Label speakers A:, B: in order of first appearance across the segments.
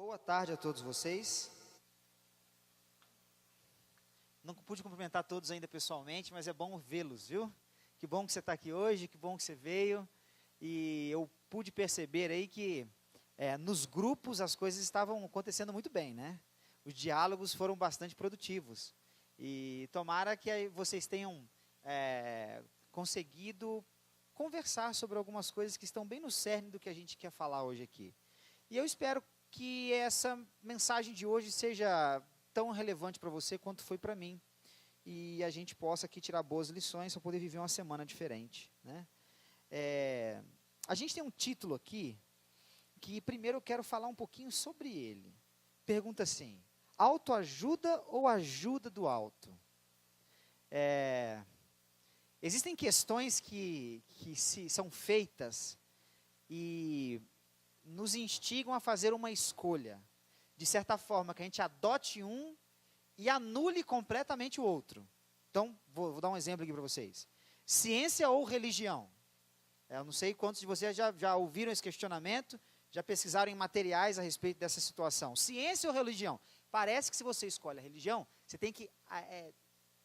A: Boa tarde a todos vocês. Não pude cumprimentar todos ainda pessoalmente, mas é bom vê-los, viu? Que bom que você está aqui hoje, que bom que você veio. E eu pude perceber aí que nos grupos as coisas estavam acontecendo muito bem, né? Os diálogos foram bastante produtivos. E tomara que aí vocês tenham conseguido conversar sobre algumas coisas que estão bem no cerne do que a gente quer falar hoje aqui. E eu espero que essa mensagem de hoje seja tão relevante para você quanto foi para mim. E a gente possa aqui tirar boas lições para poder viver uma semana diferente, né? A gente tem um título aqui, que primeiro eu quero falar um pouquinho sobre ele. Pergunta assim: autoajuda ou ajuda do alto? Existem questões que são feitas e nos instigam a fazer uma escolha, de certa forma que a gente adote um e anule completamente o outro. Então, vou dar um exemplo aqui para vocês. Ciência ou religião? Eu não sei quantos de vocês já ouviram esse questionamento, já pesquisaram em materiais a respeito dessa situação. Ciência ou religião? Parece que se você escolhe a religião, você tem que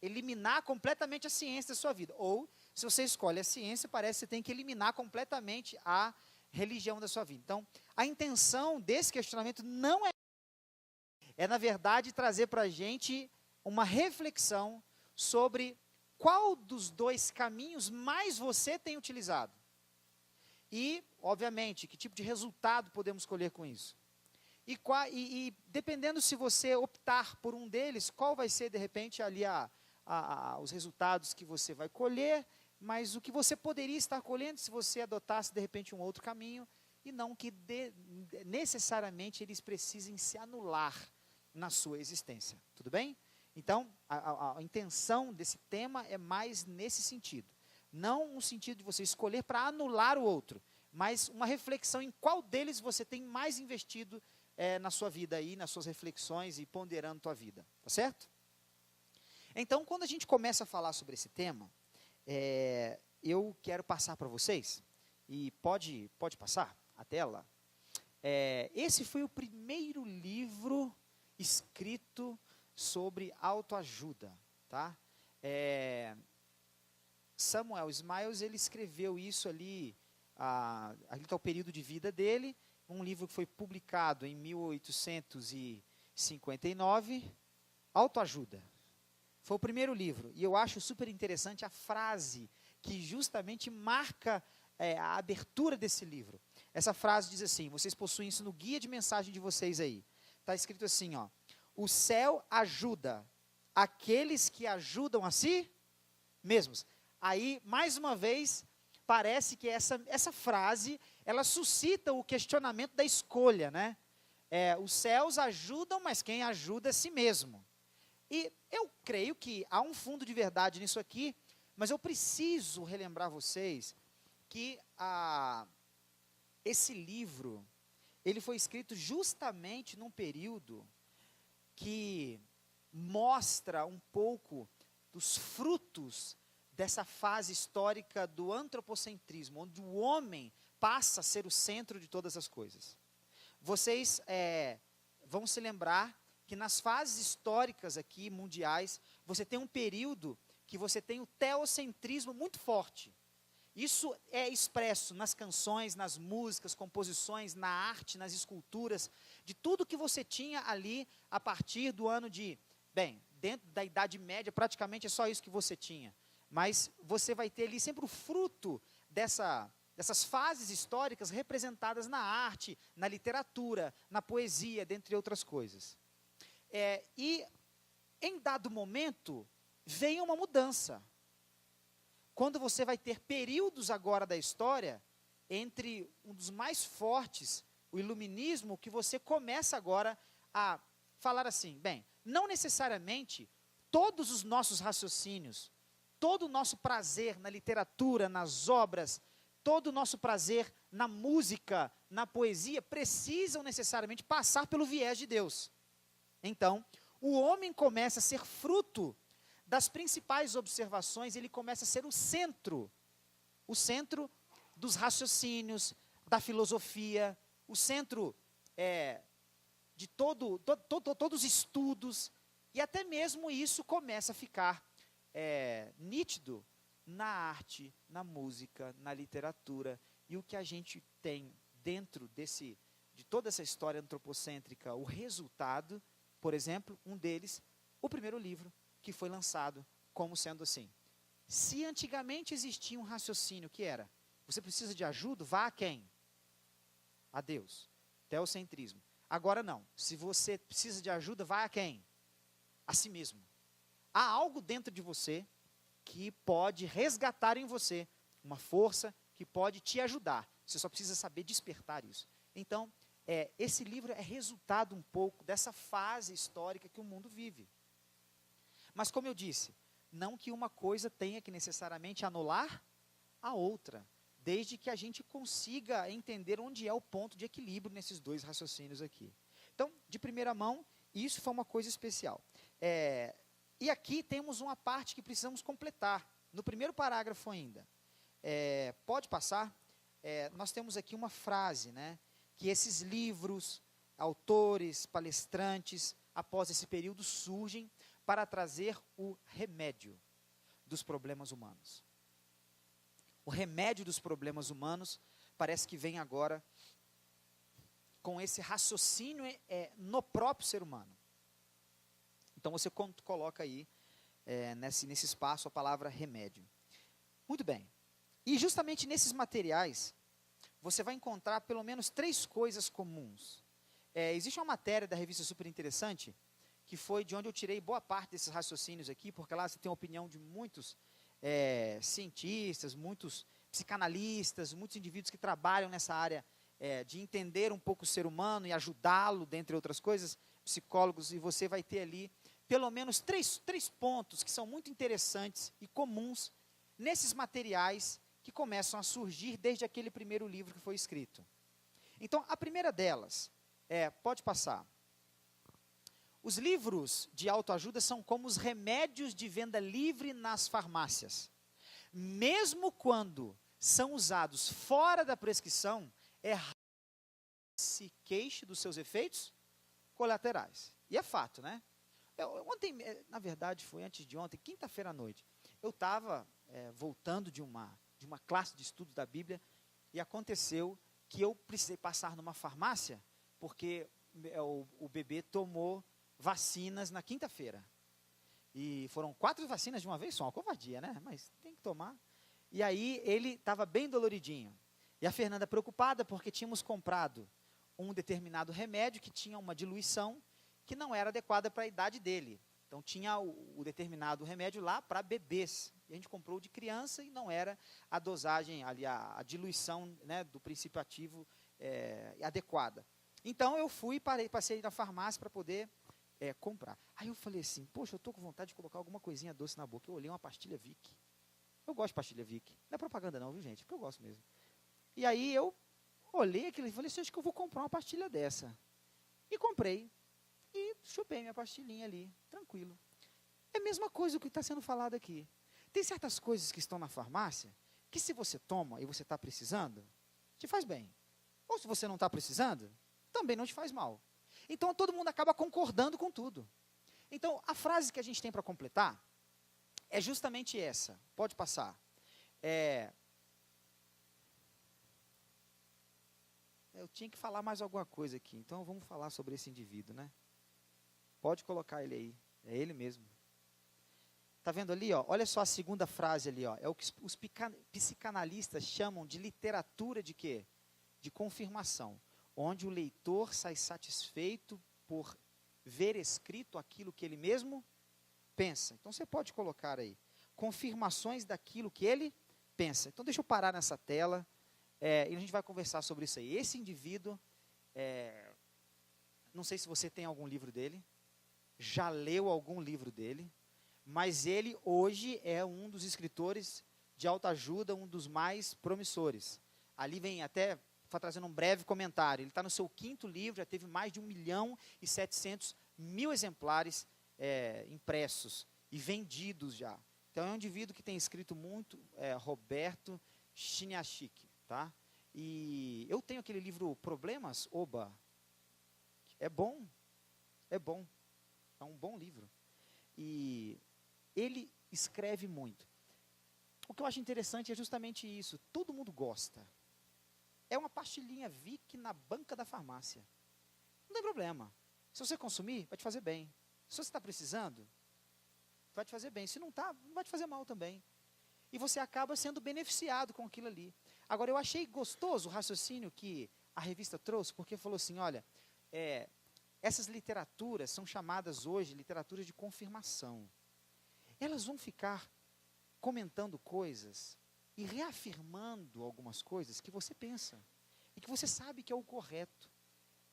A: eliminar completamente a ciência da sua vida. Ou, se você escolhe a ciência, parece que você tem que eliminar completamente a religião da sua vida. Então, a intenção desse questionamento não na verdade, trazer para a gente uma reflexão sobre qual dos dois caminhos mais você tem utilizado. E, obviamente, que tipo de resultado podemos colher com isso. E dependendo se você optar por um deles, qual vai ser, de repente, ali os resultados que você vai colher, mas o que você poderia estar colhendo se você adotasse, de repente, um outro caminho, e não que necessariamente eles precisem se anular na sua existência. Tudo bem? Então, a intenção desse tema é mais nesse sentido. Não no sentido de você escolher para anular o outro, mas uma reflexão em qual deles você tem mais investido na sua vida aí, nas suas reflexões e ponderando a tua vida. Tá certo? Então, quando a gente começa a falar sobre esse tema, eu quero passar para vocês, e pode passar a tela. Esse foi o primeiro livro escrito sobre autoajuda, tá? Samuel Smiles, ele escreveu isso ali está o período de vida dele, um livro que foi publicado em 1859, Autoajuda. Foi o primeiro livro, e eu acho super interessante a frase que justamente marca a abertura desse livro. Essa frase diz assim, vocês possuem isso no guia de mensagem de vocês aí. Está escrito assim, ó: o céu ajuda aqueles que ajudam a si mesmos. Aí, mais uma vez, parece que essa frase, ela suscita o questionamento da escolha, né? Os céus ajudam, mas quem ajuda é si mesmo. E eu creio que há um fundo de verdade nisso aqui, mas eu preciso relembrar vocês que esse livro, ele foi escrito justamente num período que mostra um pouco dos frutos dessa fase histórica do antropocentrismo, onde o homem passa a ser o centro de todas as coisas. Vocês vão se lembrar que nas fases históricas aqui, mundiais, você tem um período que você tem o teocentrismo muito forte. Isso é expresso nas canções, nas músicas, composições, na arte, nas esculturas, de tudo que você tinha ali a partir do ano dentro da Idade Média, praticamente é só isso que você tinha. Mas você vai ter ali sempre o fruto dessas fases históricas representadas na arte, na literatura, na poesia, dentre outras coisas. E em dado momento, vem uma mudança. Quando você vai ter períodos agora da história, entre um dos mais fortes, o iluminismo, que você começa agora a falar assim, não necessariamente todos os nossos raciocínios, todo o nosso prazer na literatura, nas obras, todo o nosso prazer na música, na poesia, precisam necessariamente passar pelo viés de Deus. Então, o homem começa a ser fruto das principais observações, ele começa a ser o centro dos raciocínios, da filosofia, o centro de todos os estudos, e até mesmo isso começa a ficar nítido na arte, na música, na literatura, e o que a gente tem dentro de toda essa história antropocêntrica, o resultado, por exemplo, um deles, o primeiro livro que foi lançado como sendo assim. Se antigamente existia um raciocínio que era, você precisa de ajuda, vá a quem? A Deus. Teocentrismo. Agora não. Se você precisa de ajuda, vá a quem? A si mesmo. Há algo dentro de você que pode resgatar em você uma força que pode te ajudar. Você só precisa saber despertar isso. Então, esse livro é resultado um pouco dessa fase histórica que o mundo vive. Mas como eu disse, não que uma coisa tenha que necessariamente anular a outra, desde que a gente consiga entender onde é o ponto de equilíbrio nesses dois raciocínios aqui. Então, de primeira mão, isso foi uma coisa especial. E aqui temos uma parte que precisamos completar, no primeiro parágrafo ainda. Pode passar? Nós temos aqui uma frase, né, que esses livros, autores, palestrantes, após esse período, surgem para trazer o remédio dos problemas humanos. O remédio dos problemas humanos parece que vem agora com esse raciocínio no próprio ser humano. Então você coloca aí, nesse espaço, a palavra remédio. Muito bem. E justamente nesses materiais, você vai encontrar pelo menos 3 coisas comuns. Existe uma matéria da revista super interessante, que foi de onde eu tirei boa parte desses raciocínios aqui, porque lá você tem a opinião de muitos cientistas, muitos psicanalistas, muitos indivíduos que trabalham nessa área de entender um pouco o ser humano e ajudá-lo, dentre outras coisas, psicólogos, e você vai ter ali pelo menos três pontos que são muito interessantes e comuns nesses materiais que começam a surgir desde aquele primeiro livro que foi escrito. Então, a primeira delas, pode passar. Os livros de autoajuda são como os remédios de venda livre nas farmácias. Mesmo quando são usados fora da prescrição, raro se queixe dos seus efeitos colaterais. E é fato, né? Ontem, na verdade, foi antes de ontem, quinta-feira à noite, eu estava voltando de uma classe de estudos da Bíblia, e aconteceu que eu precisei passar numa farmácia, porque o bebê tomou vacinas na quinta-feira. E foram 4 vacinas de uma vez só, uma covardia, né? Mas tem que tomar. E aí ele estava bem doloridinho. E a Fernanda preocupada porque tínhamos comprado um determinado remédio que tinha uma diluição que não era adequada para a idade dele. Então tinha o determinado remédio lá para bebês. E a gente comprou de criança e não era a dosagem, ali, a diluição, né, do princípio ativo adequada. Então eu passei na farmácia para poder comprar. Aí eu falei assim, poxa, eu estou com vontade de colocar alguma coisinha doce na boca. Eu olhei uma pastilha Vic. Eu gosto de pastilha Vic. Não é propaganda não, viu, gente? Porque eu gosto mesmo. E aí eu olhei aquilo e falei assim, acho que eu vou comprar uma pastilha dessa. E comprei. E chupei minha pastilhinha ali, tranquilo. É a mesma coisa que está sendo falado aqui. Tem certas coisas que estão na farmácia, que se você toma e você está precisando, te faz bem. Ou se você não está precisando, também não te faz mal. Então todo mundo acaba concordando com tudo. Então a frase que a gente tem para completar é justamente essa. Pode passar. Eu tinha que falar mais alguma coisa aqui, então vamos falar sobre esse indivíduo, né? Pode colocar ele aí, é ele mesmo. Está vendo ali, ó? Olha só a segunda frase ali, ó. É o que os psicanalistas chamam de literatura de quê? De confirmação, onde o leitor sai satisfeito por ver escrito aquilo que ele mesmo pensa. Então você pode colocar aí, confirmações daquilo que ele pensa. Então deixa eu parar nessa tela, e a gente vai conversar sobre isso aí. Esse indivíduo, não sei se você tem algum livro dele, já leu algum livro dele, mas ele hoje é um dos escritores de autoajuda, um dos mais promissores. Ali vem até trazendo um breve comentário. Ele está no seu 5º livro, já teve mais de 1.700.000 exemplares impressos e vendidos já. Então é um indivíduo que tem escrito muito, Roberto Chiniachik, tá? E eu tenho aquele livro Problemas, Oba, É bom, é bom. É um bom livro. E ele escreve muito. O que eu acho interessante é justamente isso. Todo mundo gosta. É uma pastilhinha Vic na banca da farmácia. Não tem problema. Se você consumir, vai te fazer bem. Se você está precisando, vai te fazer bem. Se não está, vai te fazer mal também. E você acaba sendo beneficiado com aquilo ali. Agora, eu achei gostoso o raciocínio que a revista trouxe, porque falou assim, olha, essas literaturas são chamadas hoje literaturas de confirmação. Elas vão ficar comentando coisas e reafirmando algumas coisas que você pensa e que você sabe que é o correto,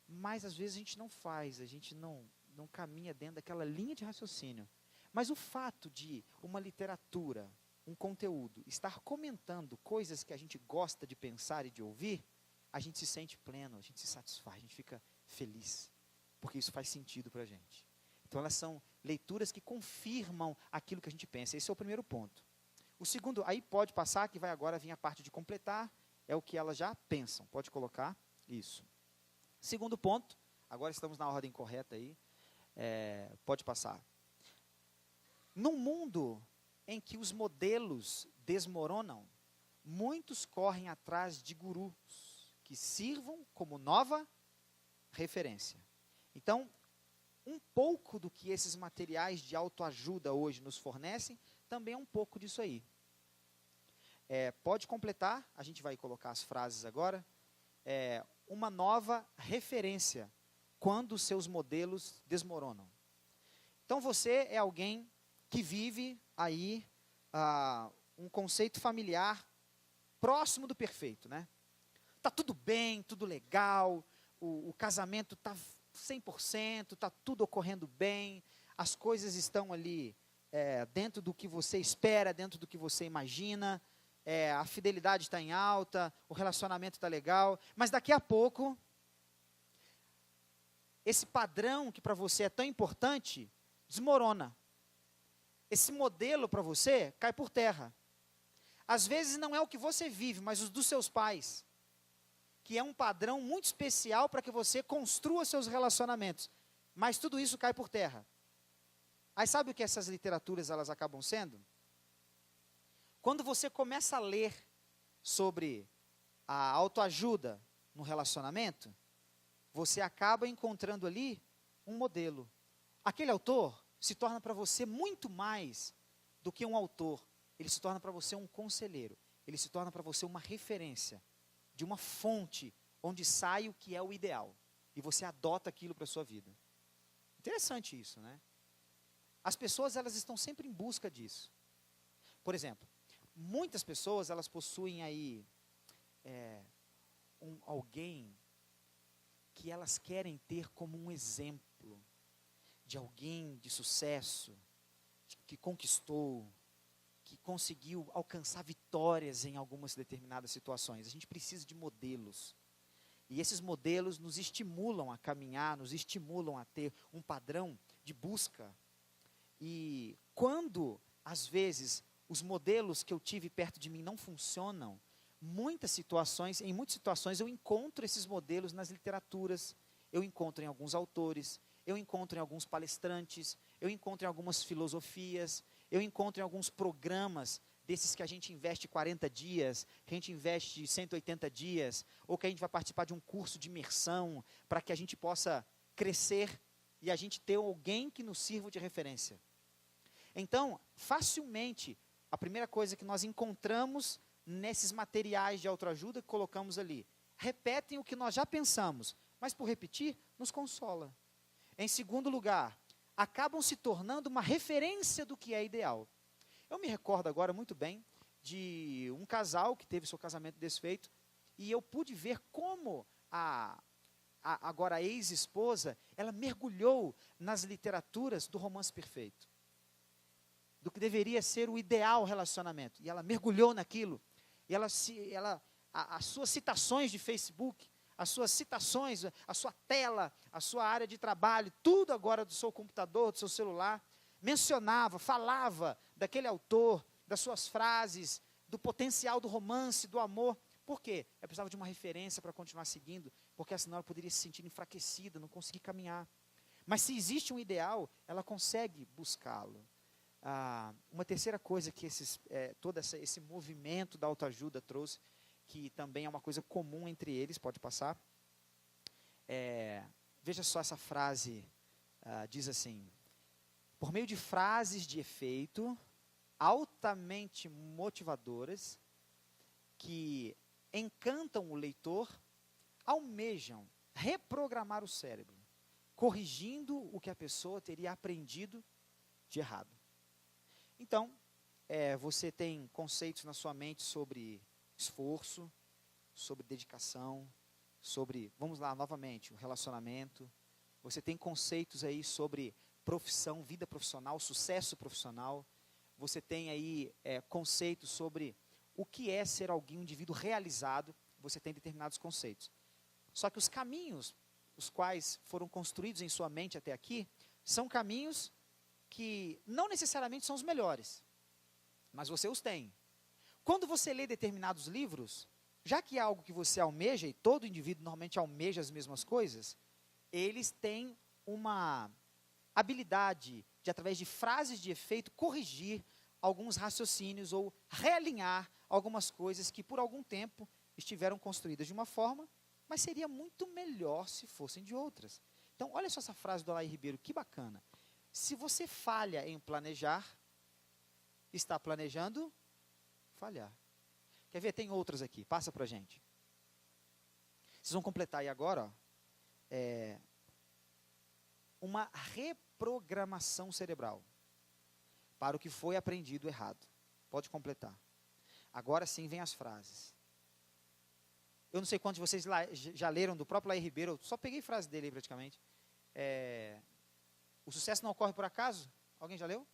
A: mas às vezes a gente não faz, a gente não caminha dentro daquela linha de raciocínio. Mas o fato de uma literatura, um conteúdo, estar comentando coisas que a gente gosta de pensar e de ouvir, a gente se sente pleno, a gente se satisfaz, a gente fica feliz, porque isso faz sentido para a gente. Então elas são leituras que confirmam aquilo que a gente pensa. Esse é o primeiro ponto. O segundo, aí pode passar, que vai agora vir a parte de completar, é o que elas já pensam. Pode colocar isso. Segundo ponto, agora estamos na ordem correta aí, pode passar. Num mundo em que os modelos desmoronam, muitos correm atrás de gurus que sirvam como nova referência. Então, um pouco do que esses materiais de autoajuda hoje nos fornecem, também é um pouco disso aí. Pode completar, a gente vai colocar as frases agora. Uma nova referência quando os seus modelos desmoronam. Então você é alguém que vive aí um conceito familiar próximo do perfeito, né? Tá tudo bem, tudo legal, o casamento está 100%, está tudo ocorrendo bem, as coisas estão ali dentro do que você espera, dentro do que você imagina, a fidelidade está em alta, o relacionamento está legal, mas daqui a pouco, esse padrão que para você é tão importante, desmorona. Esse modelo para você cai por terra. Às vezes não é o que você vive, mas os dos seus pais, que é um padrão muito especial para que você construa seus relacionamentos. Mas tudo isso cai por terra. Aí sabe o que essas literaturas elas acabam sendo? Quando você começa a ler sobre a autoajuda no relacionamento, você acaba encontrando ali um modelo. Aquele autor se torna para você muito mais do que um autor. Ele se torna para você um conselheiro. Ele se torna para você uma referência de uma fonte onde sai o que é o ideal. E você adota aquilo para a sua vida. Interessante isso, né? As pessoas, elas estão sempre em busca disso. Por exemplo, muitas pessoas, elas possuem aí alguém que elas querem ter como um exemplo de alguém de sucesso, que conquistou, que conseguiu alcançar vitórias em algumas determinadas situações. A gente precisa de modelos. E esses modelos nos estimulam a caminhar, nos estimulam a ter um padrão de busca. E quando, às vezes, os modelos que eu tive perto de mim não funcionam, em muitas situações eu encontro esses modelos nas literaturas, eu encontro em alguns autores, eu encontro em alguns palestrantes, eu encontro em algumas filosofias, eu encontro em alguns programas desses que a gente investe 40 dias, que a gente investe 180 dias, ou que a gente vai participar de um curso de imersão, para que a gente possa crescer e a gente ter alguém que nos sirva de referência. Então, facilmente, a primeira coisa que nós encontramos nesses materiais de autoajuda que colocamos ali, repetem o que nós já pensamos, mas por repetir, nos consola. Em segundo lugar, acabam se tornando uma referência do que é ideal. Eu me recordo agora muito bem de um casal que teve seu casamento desfeito, e eu pude ver como agora a ex-esposa, ela mergulhou nas literaturas do romance perfeito, do que deveria ser o ideal relacionamento, e ela mergulhou naquilo, e as suas citações de Facebook, as suas citações, a sua tela, a sua área de trabalho, tudo agora do seu computador, do seu celular, mencionava, falava daquele autor, das suas frases, do potencial do romance, do amor. Por quê? Ela precisava de uma referência para continuar seguindo, porque senão ela poderia se sentir enfraquecida, não conseguir caminhar. Mas se existe um ideal, ela consegue buscá-lo. Uma terceira coisa que todo esse movimento da autoajuda trouxe, que também é uma coisa comum entre eles, pode passar. Veja só essa frase, diz assim: por meio de frases de efeito, altamente motivadoras, que encantam o leitor, almejam reprogramar o cérebro, corrigindo o que a pessoa teria aprendido de errado. Então, você tem conceitos na sua mente sobre esforço, sobre dedicação, sobre, vamos lá, novamente, o relacionamento. Você tem conceitos aí sobre profissão, vida profissional, sucesso profissional. Você tem aí conceitos sobre o que é ser alguém, um indivíduo realizado. Você tem determinados conceitos. Só que os caminhos, os quais foram construídos em sua mente até aqui, são caminhos que não necessariamente são os melhores, mas você os tem. Quando você lê determinados livros, já que é algo que você almeja, e todo indivíduo normalmente almeja as mesmas coisas, eles têm uma habilidade de, através de frases de efeito, corrigir alguns raciocínios ou realinhar algumas coisas que por algum tempo estiveram construídas de uma forma, mas seria muito melhor se fossem de outras. Então, olha só essa frase do Alain Ribeiro, que bacana. Se você falha em planejar, está planejando falhar. Quer ver? Tem outras aqui. Passa para a gente. Vocês vão completar aí agora, uma reprogramação cerebral para o que foi aprendido errado. Pode completar. Agora sim vem as frases. Eu não sei quantos de vocês já leram do próprio Alain Ribeiro, eu só peguei frase dele aí praticamente. O sucesso não ocorre por acaso? Alguém já leu?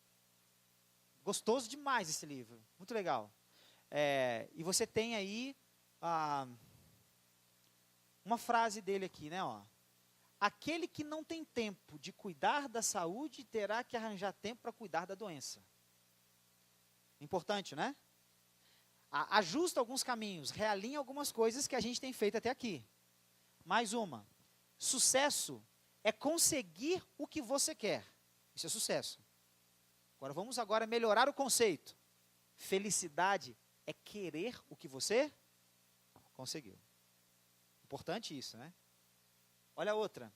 A: Gostoso demais esse livro, muito legal. E você tem aí uma frase dele aqui, né? Aquele que não tem tempo de cuidar da saúde terá que arranjar tempo para cuidar da doença. Importante, né? Ajusta alguns caminhos, realinha algumas coisas que a gente tem feito até aqui. Mais uma. Sucesso é conseguir o que você quer. Isso é sucesso. Vamos melhorar o conceito. Felicidade é querer o que você conseguiu. Importante isso, né? Olha a outra.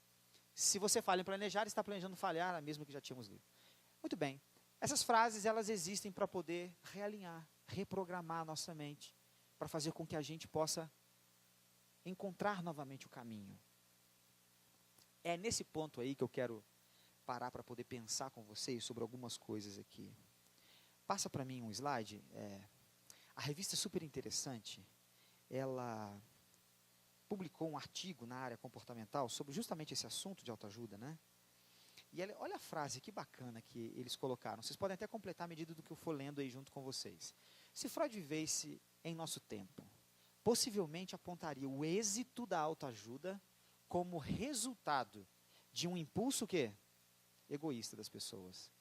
A: Se você falha em planejar, está planejando falhar, a mesma que já tínhamos lido. Muito bem. Essas frases, elas existem para poder realinhar, reprogramar a nossa mente, para fazer com que a gente possa encontrar novamente o caminho. É nesse ponto aí que eu quero parar para poder pensar com vocês sobre algumas coisas aqui. Passa para mim um slide. A revista Super Interessante, ela publicou um artigo na área comportamental sobre justamente esse assunto de autoajuda, né? E olha a frase, que bacana que eles colocaram. Vocês podem até completar à medida do que eu for lendo aí junto com vocês. Se Freud vivesse em nosso tempo, possivelmente apontaria o êxito da autoajuda como resultado de um impulso que egoísta das pessoas,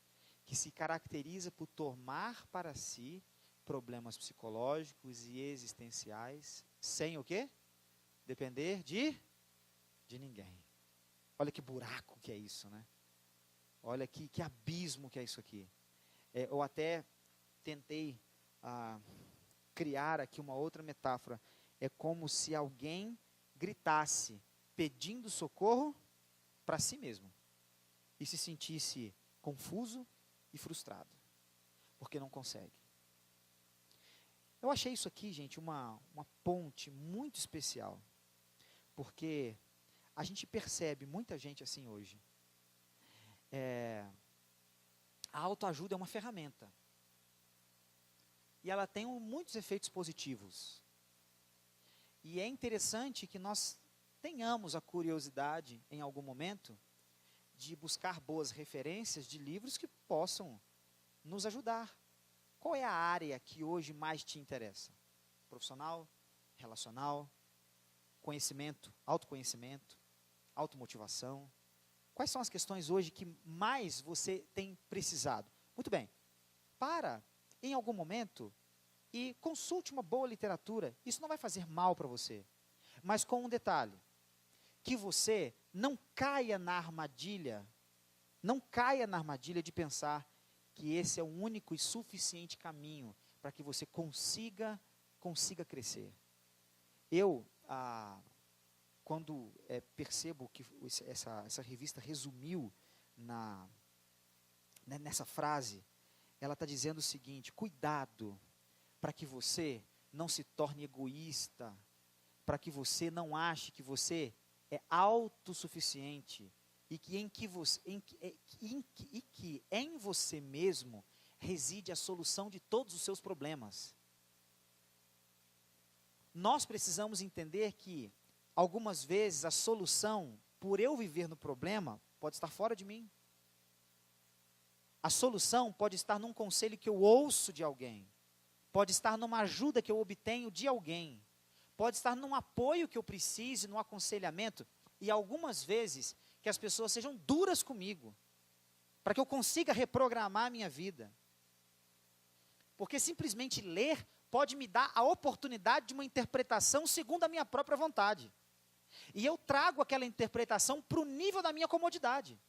A: que se caracteriza por tomar para si problemas psicológicos e existenciais sem o quê? Depender de ninguém. Olha que buraco que é isso, né? Olha que abismo que é isso aqui. Eu até tentei criar aqui uma outra metáfora. É como se alguém gritasse pedindo socorro para si mesmo e se sentisse confuso e frustrado, porque não consegue. Eu achei isso aqui, gente, uma ponte muito especial, porque a gente percebe muita gente assim hoje. A autoajuda é uma ferramenta. E ela tem muitos efeitos positivos. E é interessante que nós tenhamos a curiosidade, em algum momento, de buscar boas referências de livros que possam nos ajudar. Qual é a área que hoje mais te interessa? Profissional, relacional, conhecimento, autoconhecimento, automotivação? Quais são as questões hoje que mais você tem precisado? Muito bem, em algum momento, e consulte uma boa literatura. Isso não vai fazer mal para você. Mas com um detalhe, que você não caia na armadilha de pensar que esse é o único e suficiente caminho para que você consiga crescer. Eu, quando percebo que essa revista resumiu nessa frase, ela está dizendo o seguinte: cuidado para que você não se torne egoísta, para que você não ache que você é autossuficiente e que em você mesmo reside a solução de todos os seus problemas. Nós precisamos entender que, algumas vezes, a solução, por eu viver no problema, pode estar fora de mim. A solução pode estar num conselho que eu ouço de alguém, pode estar numa ajuda que eu obtenho de alguém, pode estar num apoio que eu precise, num aconselhamento, e algumas vezes que as pessoas sejam duras comigo, para que eu consiga reprogramar a minha vida. Porque simplesmente ler pode me dar a oportunidade de uma interpretação segundo a minha própria vontade. E eu trago aquela interpretação para o nível da minha comodidade.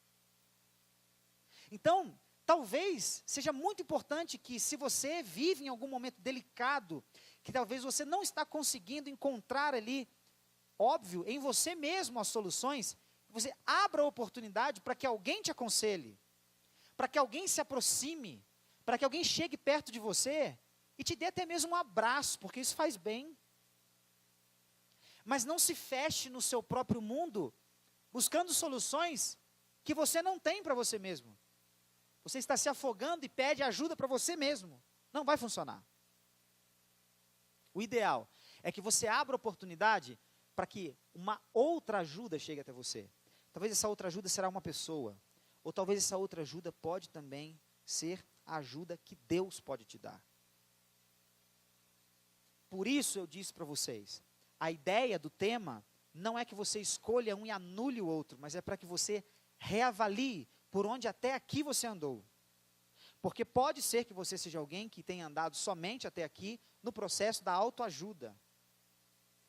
A: Então, talvez seja muito importante que, se você vive em algum momento delicado, que talvez você não está conseguindo encontrar ali, óbvio, em você mesmo as soluções, você abra a oportunidade para que alguém te aconselhe, para que alguém se aproxime, para que alguém chegue perto de você e te dê até mesmo um abraço, porque isso faz bem. Mas não se feche no seu próprio mundo, buscando soluções que você não tem para você mesmo. Você está se afogando e pede ajuda para você mesmo. Não vai funcionar. O ideal é que você abra oportunidade para que uma outra ajuda chegue até você. Talvez essa outra ajuda será uma pessoa, ou talvez essa outra ajuda pode também ser a ajuda que Deus pode te dar. Por isso eu disse para vocês, a ideia do tema não é que você escolha um e anule o outro, mas é para que você reavalie por onde até aqui você andou. Porque pode ser que você seja alguém que tenha andado somente até aqui no processo da autoajuda.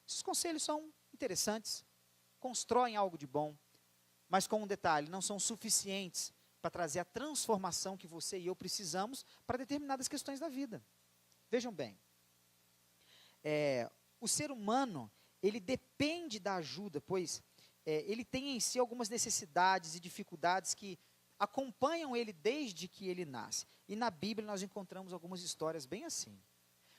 A: Esses conselhos são interessantes, constroem algo de bom, mas com um detalhe, não são suficientes para trazer a transformação que você e eu precisamos para determinadas questões da vida. Vejam bem, o ser humano, ele depende da ajuda, pois ele tem em si algumas necessidades e dificuldades que acompanham ele desde que ele nasce. E na Bíblia nós encontramos algumas histórias bem assim,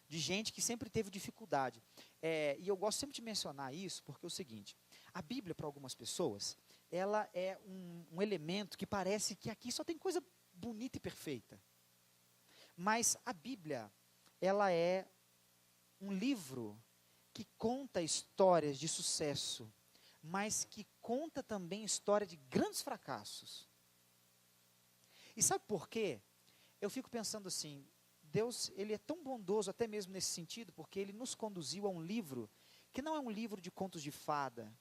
A: de gente que sempre teve dificuldade. E eu gosto sempre de mencionar isso, porque é o seguinte, a Bíblia, para algumas pessoas, ela é um elemento que parece que aqui só tem coisa bonita e perfeita. Mas a Bíblia, ela é um livro que conta histórias de sucesso, mas que conta também história de grandes fracassos. E sabe por quê? Eu fico pensando assim, Deus, ele é tão bondoso até mesmo nesse sentido, porque ele nos conduziu a um livro que não é um livro de contos de fada,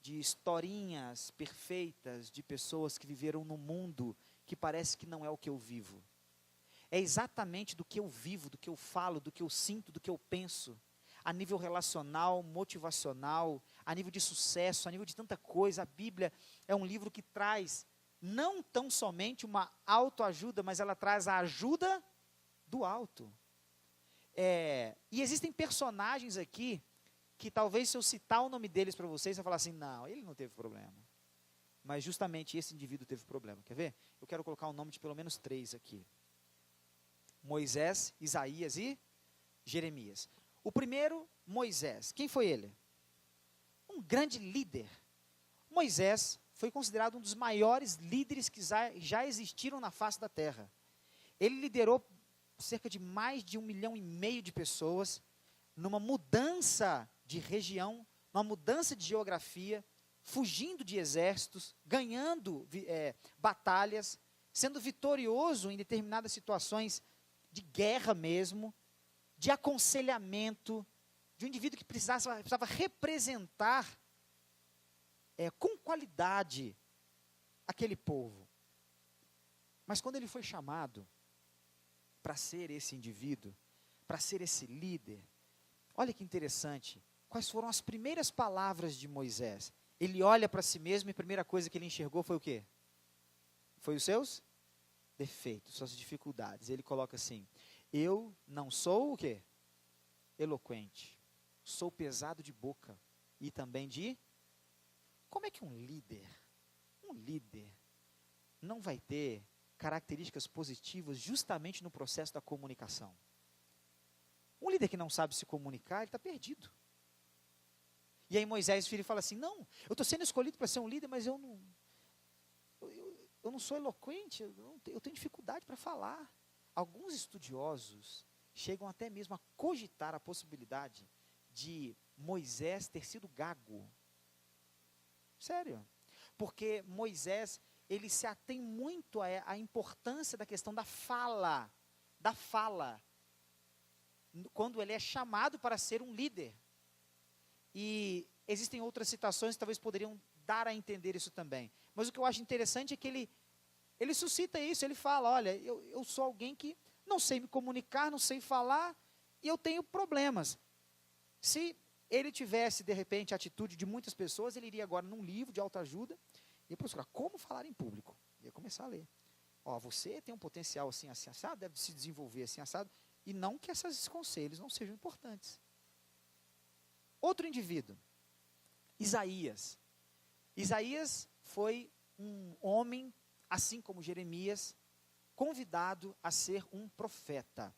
A: de historinhas perfeitas, de pessoas que viveram num mundo que parece que não é o que eu vivo. É exatamente do que eu vivo, do que eu falo, do que eu sinto, do que eu penso, a nível relacional, motivacional, a nível de sucesso, a nível de tanta coisa. A Bíblia é um livro que traz não tão somente uma autoajuda, mas ela traz a ajuda do alto. E existem personagens aqui que talvez, se eu citar o nome deles para vocês, você vai falar assim, não, ele não teve problema. Mas justamente esse indivíduo teve problema. Quer ver? Eu quero colocar o nome de pelo menos 3 aqui. Moisés, Isaías e Jeremias. O primeiro, Moisés. Quem foi ele? Um grande líder. Moisés foi considerado um dos maiores líderes que já existiram na face da terra. Ele liderou cerca de mais de 1,5 milhão de pessoas numa mudança de região, numa mudança de geografia, fugindo de exércitos, ganhando batalhas, sendo vitorioso em determinadas situações de guerra mesmo, de aconselhamento, de um indivíduo que precisava representar com qualidade aquele povo. Mas quando ele foi chamado para ser esse indivíduo, para ser esse líder, olha que interessante, quais foram as primeiras palavras de Moisés? Ele olha para si mesmo e a primeira coisa que ele enxergou foi o quê? Foi os seus defeitos, suas dificuldades. Ele coloca assim, eu não sou o quê? Eloquente, sou pesado de boca e também de... Como é que um líder não vai ter características positivas justamente no processo da comunicação? Um líder que não sabe se comunicar, ele está perdido. E aí Moisés, filho, fala assim, não, eu estou sendo escolhido para ser um líder, mas eu não sou eloquente, eu tenho dificuldade para falar. Alguns estudiosos chegam até mesmo a cogitar a possibilidade de Moisés ter sido gago. Sério. Porque Moisés, ele se atém muito à importância da questão da fala, quando ele é chamado para ser um líder. E existem outras citações que talvez poderiam dar a entender isso também. Mas o que eu acho interessante é que ele suscita isso, ele fala, olha, eu sou alguém que não sei me comunicar, não sei falar, e eu tenho problemas. Se ele tivesse, de repente, a atitude de muitas pessoas, ele iria agora num livro de autoajuda, e ia procurar como falar em público. Ia começar a ler. Ó, você tem um potencial assim, assim, assado, deve se desenvolver assim, assado, e não que esses conselhos não sejam importantes. Outro indivíduo, Isaías. Isaías foi um homem, assim como Jeremias, convidado a ser um profeta.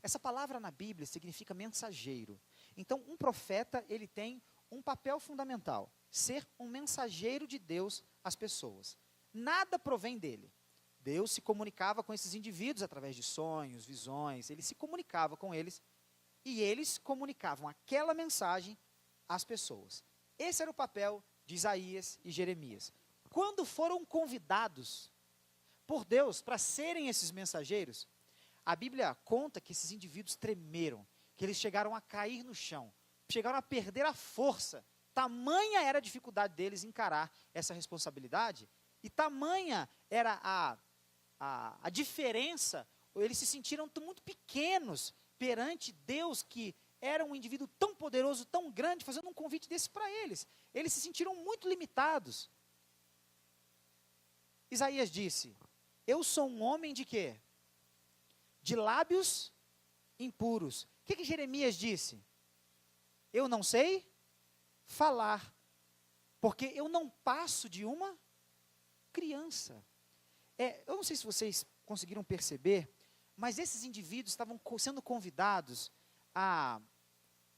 A: Essa palavra na Bíblia significa mensageiro. Então, um profeta, ele tem um papel fundamental, ser um mensageiro de Deus às pessoas. Nada provém dele. Deus se comunicava com esses indivíduos através de sonhos, visões, ele se comunicava com eles, e eles comunicavam aquela mensagem às pessoas. Esse era o papel de Isaías e Jeremias. Quando foram convidados por Deus para serem esses mensageiros, a Bíblia conta que esses indivíduos tremeram, que eles chegaram a cair no chão, chegaram a perder a força. Tamanha era a dificuldade deles encarar essa responsabilidade, e tamanha era a diferença, eles se sentiram muito pequenos perante Deus, que era um indivíduo tão poderoso, tão grande, fazendo um convite desse para eles. Eles se sentiram muito limitados. Isaías disse, eu sou um homem de quê? De lábios impuros. O que Jeremias disse? Eu não sei falar, porque eu não passo de uma criança. Eu não sei se vocês conseguiram perceber, mas esses indivíduos estavam sendo convidados a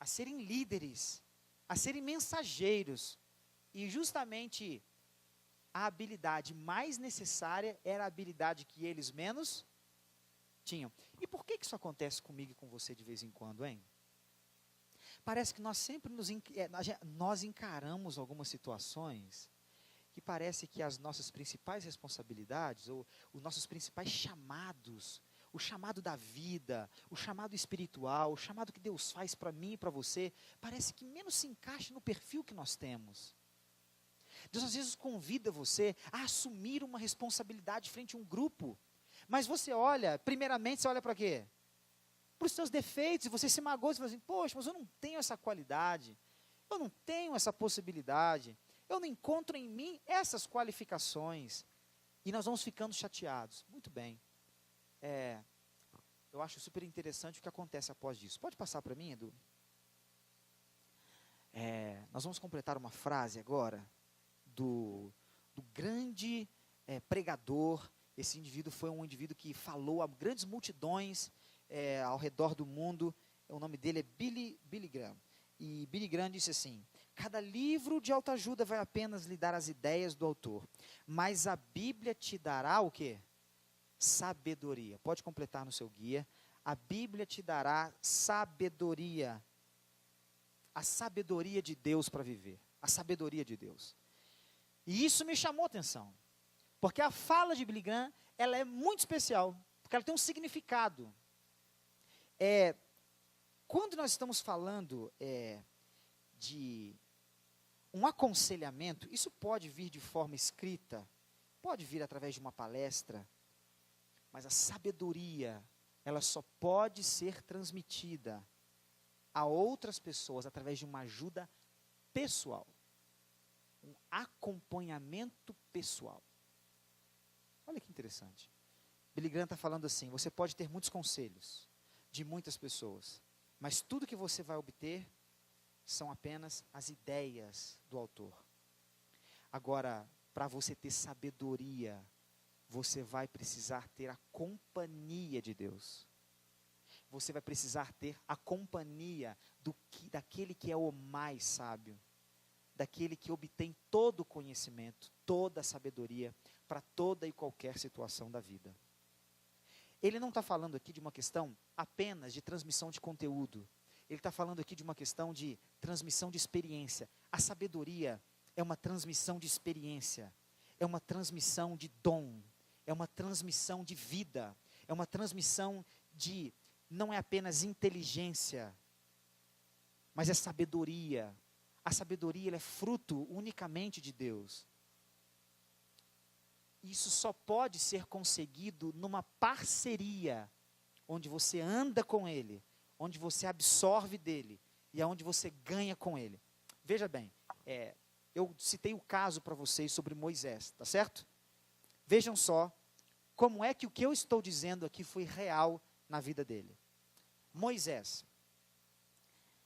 A: serem líderes, a serem mensageiros, e justamente a habilidade mais necessária era a habilidade que eles menos tinham. E por que isso acontece comigo e com você de vez em quando, hein? Parece que nós sempre nós encaramos algumas situações que parece que as nossas principais responsabilidades, ou os nossos principais chamados, o chamado da vida, o chamado espiritual, o chamado que Deus faz para mim e para você, parece que menos se encaixa no perfil que nós temos. Deus às vezes convida você a assumir uma responsabilidade frente a um grupo, mas você olha, primeiramente você olha para quê? Para os seus defeitos, e você se magoa, você fala assim, poxa, mas eu não tenho essa qualidade, eu não tenho essa possibilidade, eu não encontro em mim essas qualificações, e nós vamos ficando chateados. Muito bem. Eu acho super interessante o que acontece após isso. Pode passar para mim, Edu? Nós vamos completar uma frase agora do grande pregador. Esse indivíduo foi um indivíduo que falou a grandes multidões ao redor do mundo. O nome dele é Billy Graham. E Billy Graham disse assim, cada livro de autoajuda vai apenas lhe dar as ideias do autor, mas a Bíblia te dará o quê? Sabedoria. Pode completar no seu guia. A Bíblia te dará sabedoria. A sabedoria de Deus para viver. A sabedoria de Deus. E isso me chamou a atenção. Porque a fala de Billy Graham, ela é muito especial. Porque ela tem um significado. Quando nós estamos falando de um aconselhamento, isso pode vir de forma escrita, pode vir através de uma palestra, mas a sabedoria ela só pode ser transmitida a outras pessoas através de uma ajuda pessoal. Um acompanhamento pessoal. Olha que interessante. Billy Graham está falando assim, você pode ter muitos conselhos de muitas pessoas, mas tudo que você vai obter são apenas as ideias do autor. Agora, para você ter sabedoria, você vai precisar ter a companhia de Deus. Você vai precisar ter a companhia daquele que é o mais sábio, daquele que obtém todo o conhecimento, toda a sabedoria para toda e qualquer situação da vida. Ele não está falando aqui de uma questão apenas de transmissão de conteúdo. Ele está falando aqui de uma questão de transmissão de experiência. A sabedoria é uma transmissão de experiência, é uma transmissão de dom, é uma transmissão de vida, é uma transmissão de, não é apenas inteligência, mas é sabedoria. A sabedoria ela é fruto unicamente de Deus. Isso só pode ser conseguido numa parceria, onde você anda com Ele, onde você absorve dele e aonde você ganha com Ele. Veja bem, eu citei o caso para vocês sobre Moisés, tá certo? Vejam só como é que o que eu estou dizendo aqui foi real na vida dele. Moisés,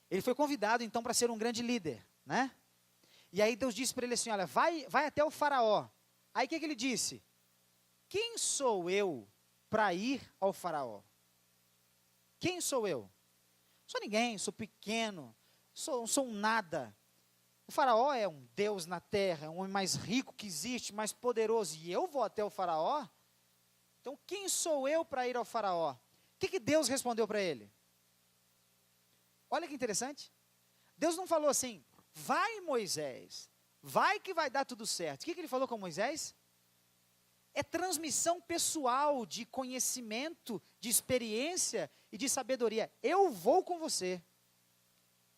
A: ele foi convidado então para ser um grande líder, né? E aí Deus disse para ele assim, olha, vai até o faraó. Aí o que ele disse? Quem sou eu para ir ao faraó? Quem sou eu? Sou ninguém, sou pequeno, sou um nada. O faraó é um Deus na terra, é um homem mais rico que existe, mais poderoso. E eu vou até o faraó? Então quem sou eu para ir ao faraó? O que Deus respondeu para ele? Olha que interessante. Deus não falou assim, vai Moisés, vai que vai dar tudo certo. O que ele falou com Moisés? É transmissão pessoal de conhecimento, de experiência e de sabedoria. Eu vou com você.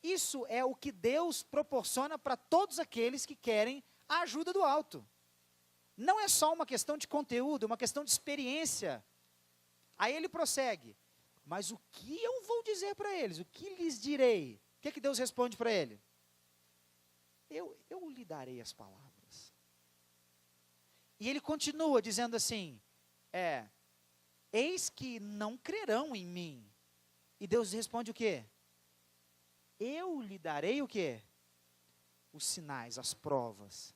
A: Isso é o que Deus proporciona para todos aqueles que querem a ajuda do alto. Não é só uma questão de conteúdo, é uma questão de experiência. Aí ele prossegue. Mas o que eu vou dizer para eles? O que lhes direi? O que Deus responde para ele? Eu lhe darei as palavras. E ele continua dizendo assim, eis que não crerão em mim. E Deus responde o quê? Eu lhe darei o quê? Os sinais, as provas.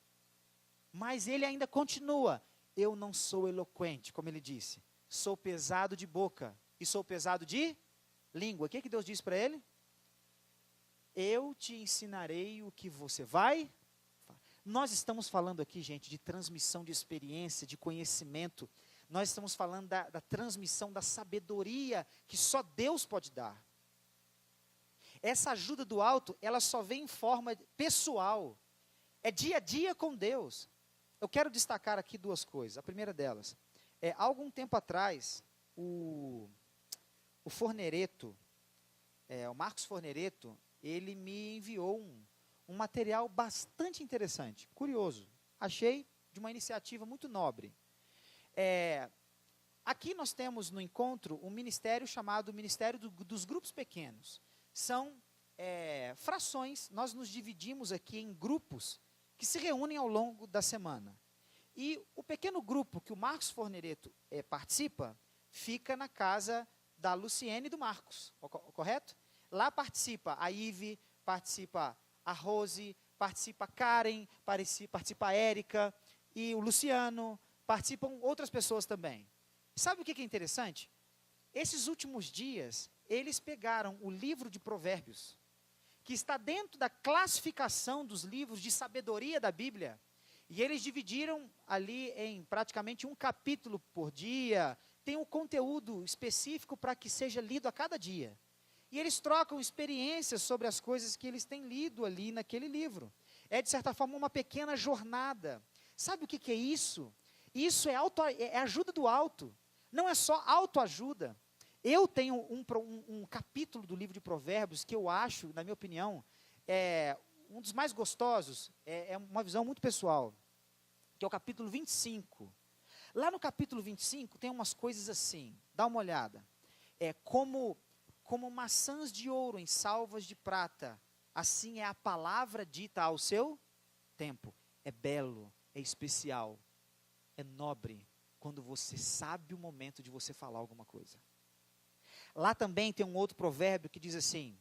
A: Mas ele ainda continua, eu não sou eloquente, como ele disse. Sou pesado de boca e sou pesado de língua. O que Deus diz para ele? Eu te ensinarei o que você vai. Nós estamos falando aqui, gente, de transmissão de experiência, de conhecimento. Nós estamos falando da transmissão da sabedoria que só Deus pode dar. Essa ajuda do alto, ela só vem em forma pessoal. É dia a dia com Deus. Eu quero destacar aqui duas coisas. A primeira delas, há algum tempo atrás, o Fornereto, o Marcos Fornereto, ele me enviou um material bastante interessante, curioso. Achei de uma iniciativa muito nobre. Aqui nós temos no encontro um ministério chamado Ministério dos Grupos Pequenos. São frações, nós nos dividimos aqui em grupos que se reúnem ao longo da semana. E o pequeno grupo que o Marcos Fornereto participa, fica na casa da Luciene e do Marcos, correto? Lá participa a Ive, participa a Rose, participa a Karen, participa a Érica e o Luciano, participam outras pessoas também. Sabe o que é interessante? Esses últimos dias, eles pegaram o livro de Provérbios, que está dentro da classificação dos livros de sabedoria da Bíblia, e eles dividiram ali em praticamente um capítulo por dia, tem um conteúdo específico para que seja lido a cada dia. E eles trocam experiências sobre as coisas que eles têm lido ali naquele livro. É, de certa forma, uma pequena jornada. Sabe o que é isso? Isso é ajuda do alto. Não é só autoajuda. Eu tenho um capítulo do livro de Provérbios que eu acho, na minha opinião, um dos mais gostosos, é uma visão muito pessoal, que é o capítulo 25. Lá no capítulo 25 tem umas coisas assim, dá uma olhada. como maçãs de ouro em salvas de prata, assim é a palavra dita ao seu tempo. É belo, é especial, é nobre, quando você sabe o momento de você falar alguma coisa. Lá também tem um outro provérbio que diz assim,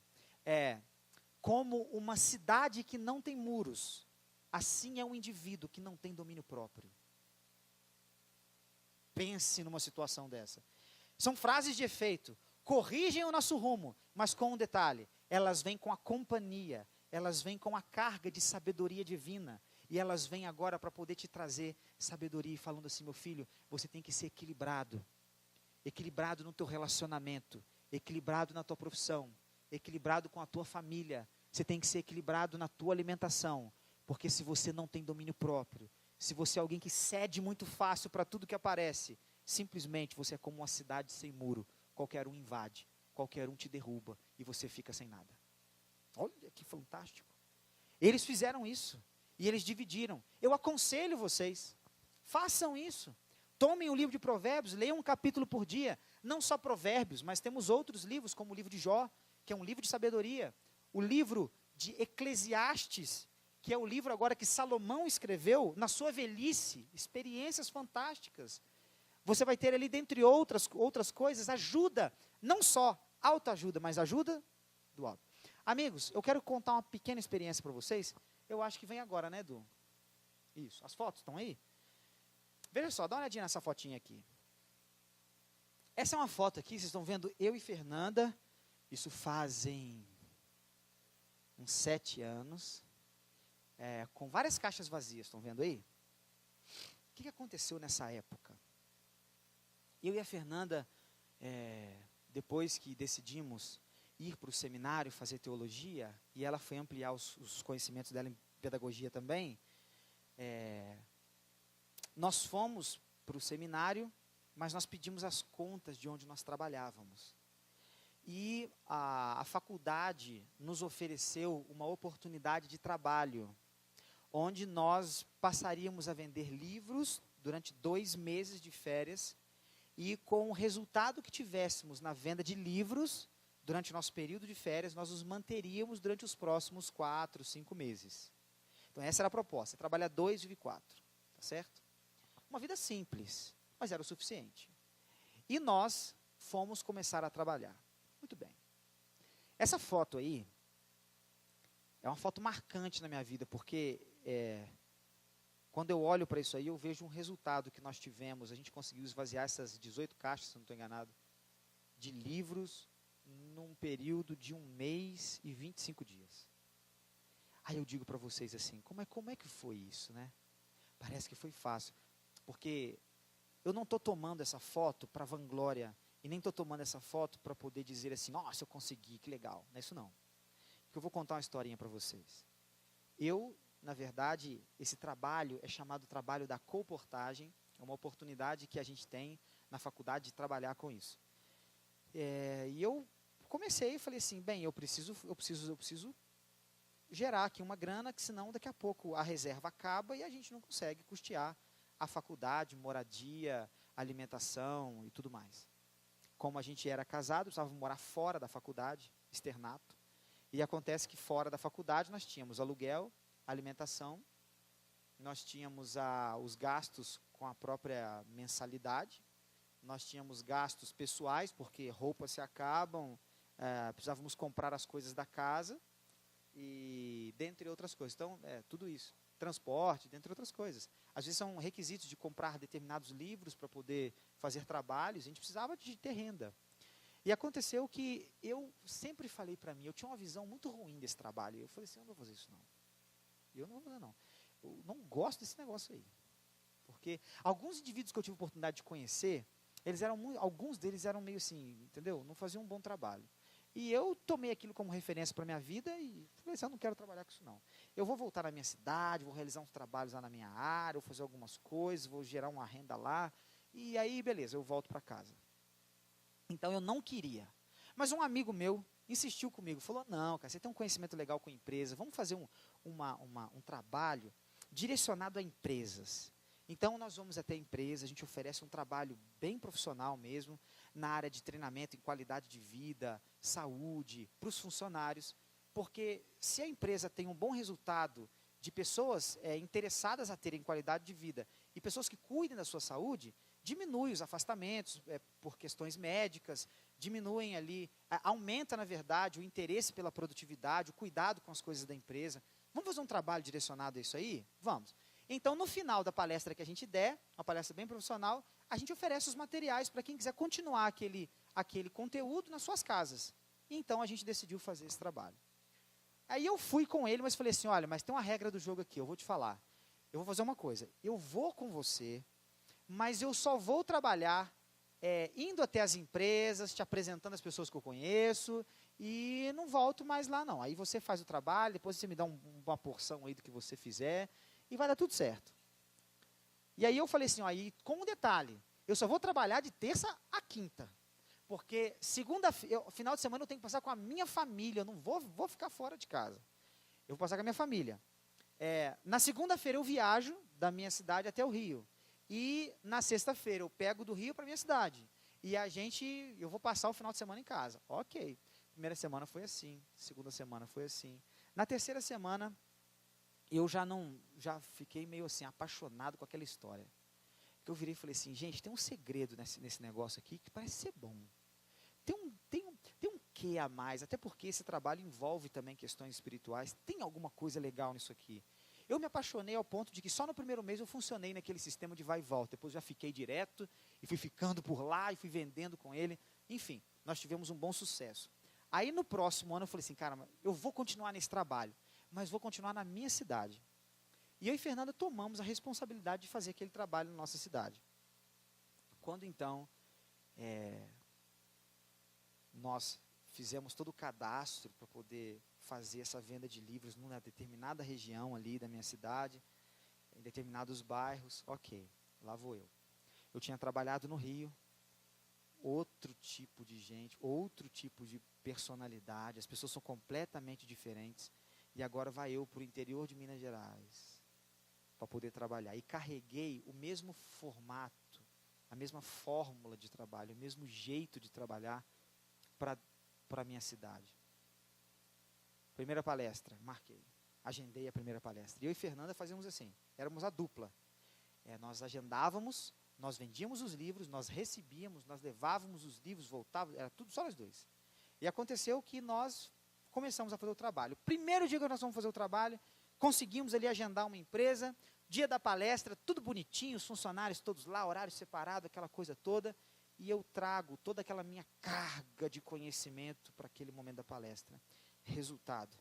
A: como uma cidade que não tem muros, assim é um indivíduo que não tem domínio próprio. Pense numa situação dessa. São frases de efeito, corrigem o nosso rumo, mas com um detalhe, elas vêm com a companhia, elas vêm com a carga de sabedoria divina, e elas vêm agora para poder te trazer sabedoria, falando assim, meu filho, você tem que ser equilibrado no teu relacionamento, equilibrado na tua profissão, equilibrado com a tua família, você tem que ser equilibrado na tua alimentação, porque se você não tem domínio próprio, se você é alguém que cede muito fácil para tudo que aparece, simplesmente você é como uma cidade sem muro, qualquer um invade, qualquer um te derruba e você fica sem nada. Olha que fantástico. Eles fizeram isso e eles dividiram. Eu aconselho vocês, façam isso. Tomem o livro de Provérbios, leiam um capítulo por dia, não só Provérbios, mas temos outros livros, como o livro de Jó, que é um livro de sabedoria, o livro de Eclesiastes, que é o livro agora que Salomão escreveu na sua velhice, experiências fantásticas. Você vai ter ali, dentre outras coisas, ajuda, não só autoajuda, mas ajuda do alto. Amigos, eu quero contar uma pequena experiência para vocês, eu acho que vem agora, né, Edu? Isso, as fotos estão aí? Veja só, dá uma olhadinha nessa fotinha aqui. Essa é uma foto aqui, vocês estão vendo eu e Fernanda, isso fazem uns 7 anos, com várias caixas vazias, estão vendo aí? O que aconteceu nessa época? Eu e a Fernanda, depois que decidimos ir para o seminário, fazer teologia, e ela foi ampliar os conhecimentos dela em pedagogia também, nós fomos para o seminário, mas nós pedimos as contas de onde nós trabalhávamos. E a faculdade nos ofereceu uma oportunidade de trabalho, onde nós passaríamos a vender livros durante 2 meses de férias, e com o resultado que tivéssemos na venda de livros, durante o nosso período de férias, nós os manteríamos durante os próximos 4, 5 meses. Então essa era a proposta, trabalhar 2 vezes 4, tá certo? Uma vida simples, mas era o suficiente. E nós fomos começar a trabalhar. Muito bem. Essa foto aí é uma foto marcante na minha vida, porque quando eu olho para isso aí, eu vejo um resultado que nós tivemos. A gente conseguiu esvaziar essas 18 caixas, se não estou enganado, de livros num período de 1 mês e 25 dias. Aí eu digo para vocês assim, como é que foi isso, né? Parece que foi fácil. Porque eu não estou tomando essa foto para vanglória, e nem estou tomando essa foto para poder dizer assim, nossa, eu consegui, que legal. Não é isso não. Porque eu vou contar uma historinha para vocês. Na verdade, esse trabalho é chamado trabalho da colportagem, é uma oportunidade que a gente tem na faculdade de trabalhar com isso. E eu comecei e falei assim, bem, eu preciso gerar aqui uma grana, que senão daqui a pouco a reserva acaba e a gente não consegue custear a faculdade, moradia, alimentação e tudo mais. Como a gente era casado, precisávamos morar fora da faculdade, externato, e acontece que fora da faculdade nós tínhamos aluguel, alimentação, nós tínhamos os gastos com a própria mensalidade, nós tínhamos gastos pessoais, porque roupas se acabam, precisávamos comprar as coisas da casa, e dentre outras coisas. Então, tudo isso. Transporte, dentre outras coisas. Às vezes são requisitos de comprar determinados livros para poder fazer trabalhos, a gente precisava de ter renda. E aconteceu que eu sempre falei para mim, eu tinha uma visão muito ruim desse trabalho, eu falei assim, eu não vou fazer isso não. Eu não vou fazer não. Eu não gosto desse negócio aí. Porque alguns indivíduos que eu tive a oportunidade de conhecer, alguns deles eram meio assim, entendeu? Não faziam um bom trabalho. E eu tomei aquilo como referência para a minha vida e falei assim, eu não quero trabalhar com isso não. Eu vou voltar na minha cidade, vou realizar uns trabalhos lá na minha área, vou fazer algumas coisas, vou gerar uma renda lá, e aí beleza, eu volto para casa. Então eu não queria. Mas um amigo meu insistiu comigo, falou, não, cara, você tem um conhecimento legal com empresa, vamos fazer um trabalho direcionado a empresas. Então nós vamos até a empresa, a gente oferece um trabalho bem profissional mesmo, na área de treinamento em qualidade de vida, saúde, para os funcionários, porque se a empresa tem um bom resultado de pessoas interessadas a terem qualidade de vida e pessoas que cuidem da sua saúde, diminui os afastamentos por questões médicas, diminuem ali, aumenta, na verdade, o interesse pela produtividade, o cuidado com as coisas da empresa. Vamos fazer um trabalho direcionado a isso aí? Vamos. Então, no final da palestra que a gente der, uma palestra bem profissional, a gente oferece os materiais para quem quiser continuar aquele conteúdo nas suas casas. E então, a gente decidiu fazer esse trabalho. Aí eu fui com ele, mas falei assim, olha, mas tem uma regra do jogo aqui, eu vou te falar. Eu vou fazer uma coisa, eu vou com você, mas eu só vou trabalhar indo até as empresas, te apresentando as pessoas que eu conheço, e não volto mais lá não. Aí você faz o trabalho, depois você me dá uma porção aí do que você fizer, e vai dar tudo certo. E aí eu falei assim, ó, e com um detalhe, eu só vou trabalhar de terça a quinta, porque final de semana eu tenho que passar com a minha família, eu não vou ficar fora de casa. Eu vou passar com a minha família. Na segunda-feira eu viajo da minha cidade até o Rio. E na sexta-feira eu pego do Rio para a minha cidade. E eu vou passar o final de semana em casa. Ok. Primeira semana foi assim, segunda semana foi assim. Na terceira semana, eu já fiquei meio assim, apaixonado com aquela história. Que eu virei e falei assim, gente, tem um segredo nesse negócio aqui que parece ser bom. Tem um quê a mais, até porque esse trabalho envolve também questões espirituais. Tem alguma coisa legal nisso aqui. Eu me apaixonei ao ponto de que só no primeiro mês eu funcionei naquele sistema de vai e volta. Depois já fiquei direto e fui ficando por lá e fui vendendo com ele. Enfim, nós tivemos um bom sucesso. Aí no próximo ano eu falei assim, cara, eu vou continuar nesse trabalho, mas vou continuar na minha cidade. E eu e Fernanda tomamos a responsabilidade de fazer aquele trabalho na nossa cidade. Quando então nós fizemos todo o cadastro para poder fazer essa venda de livros numa determinada região ali da minha cidade, em determinados bairros, ok, lá vou eu. Eu tinha trabalhado no Rio, outro tipo de gente, outro tipo de personalidade, as pessoas são completamente diferentes, e agora vai eu para o interior de Minas Gerais, para poder trabalhar. E carreguei o mesmo formato, a mesma fórmula de trabalho, o mesmo jeito de trabalhar para a minha cidade. Primeira palestra, marquei. Agendei a primeira palestra. E eu e Fernanda fazíamos assim, éramos a dupla. Nós agendávamos, nós vendíamos os livros, nós recebíamos, nós levávamos os livros, voltávamos, era tudo só nós dois. E aconteceu que nós começamos a fazer o trabalho. Primeiro dia que nós fomos fazer o trabalho, conseguimos ali agendar uma empresa, dia da palestra, tudo bonitinho, os funcionários todos lá, horário separado, aquela coisa toda, e eu trago toda aquela minha carga de conhecimento para aquele momento da palestra. Resultado,